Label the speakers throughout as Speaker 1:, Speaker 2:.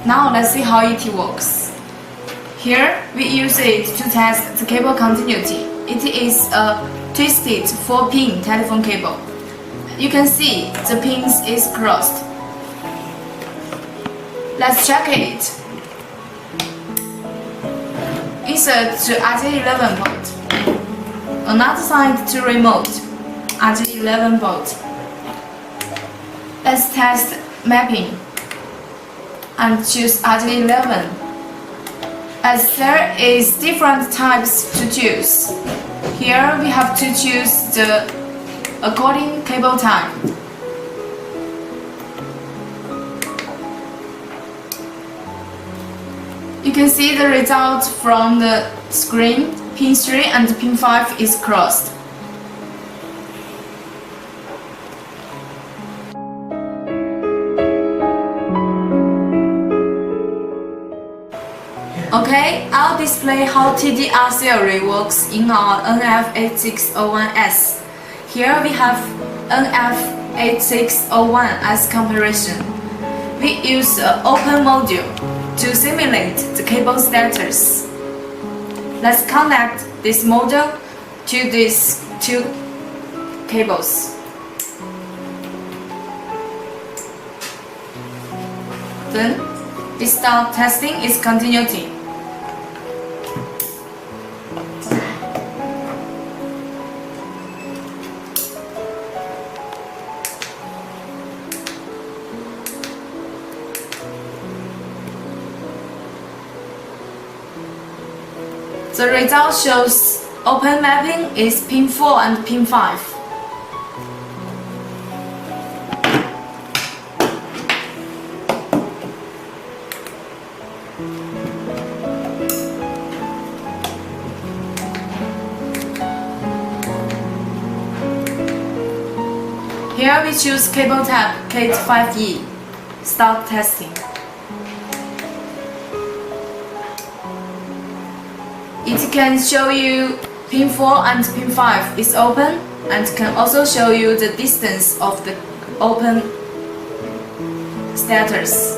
Speaker 1: Now let's see how it works. Here we use it to test the cable continuity. It is a twisted 4-pin telephone cable. You can see the pins is crossed. Let's check it. Insert the RJ11 port. Another side to remote RJ11 port. Let's test mapping and choose RJ11. As there is different types to choose, here we have to choose the according cable type. You can see the result from the screen. Pin 3 and pin 5 is crossed. Okay, I'll display how TDR theory works in our NF8601S. Here we have NF8601 as comparison. We use an open module to simulate the cable status. Let's connect this module to these two cables. Then we start testing its continuity. The result shows open mapping is pin 4 and pin 5. Here we choose cable type CATE5E. Start testing. It can show you pin 4 and pin 5 is open and can also show you the distance of the open status.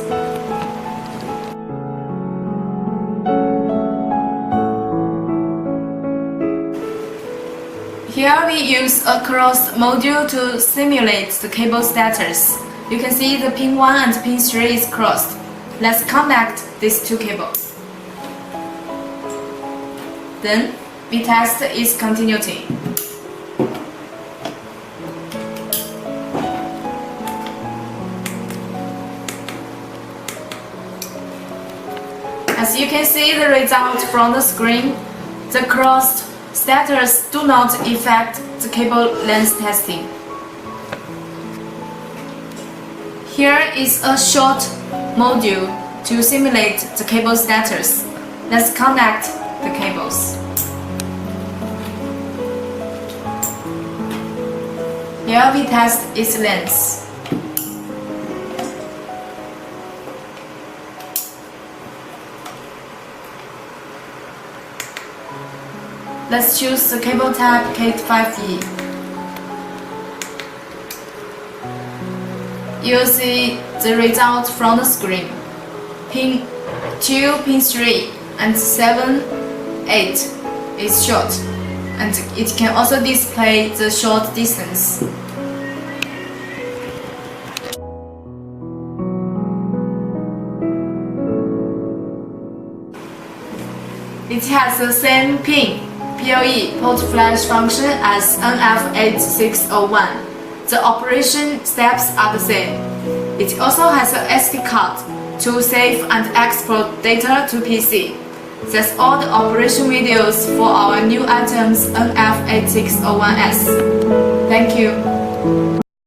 Speaker 1: Here we use a crossed module to simulate the cable status. You can see the pin 1 and pin 3 is crossed. Let's connect these two cables. Then we test its continuity. As you can see the result from the screen, the crossed status do not affect the cable length testing. Here is a short module to simulate the cable status. Let's connect the cables. Here we test its length. Let's choose the cable type CATE5E. You'll see the result from the screen. Pin 2, pin 3, and 7, 8 is short, and it can also display the short distance. It has the same PIN, PoE, port flash function as NF8601. The operation steps are the same. It also has an SD card to save and export data to PC. That's all the operation videos for our new items NF8601S. Thank you.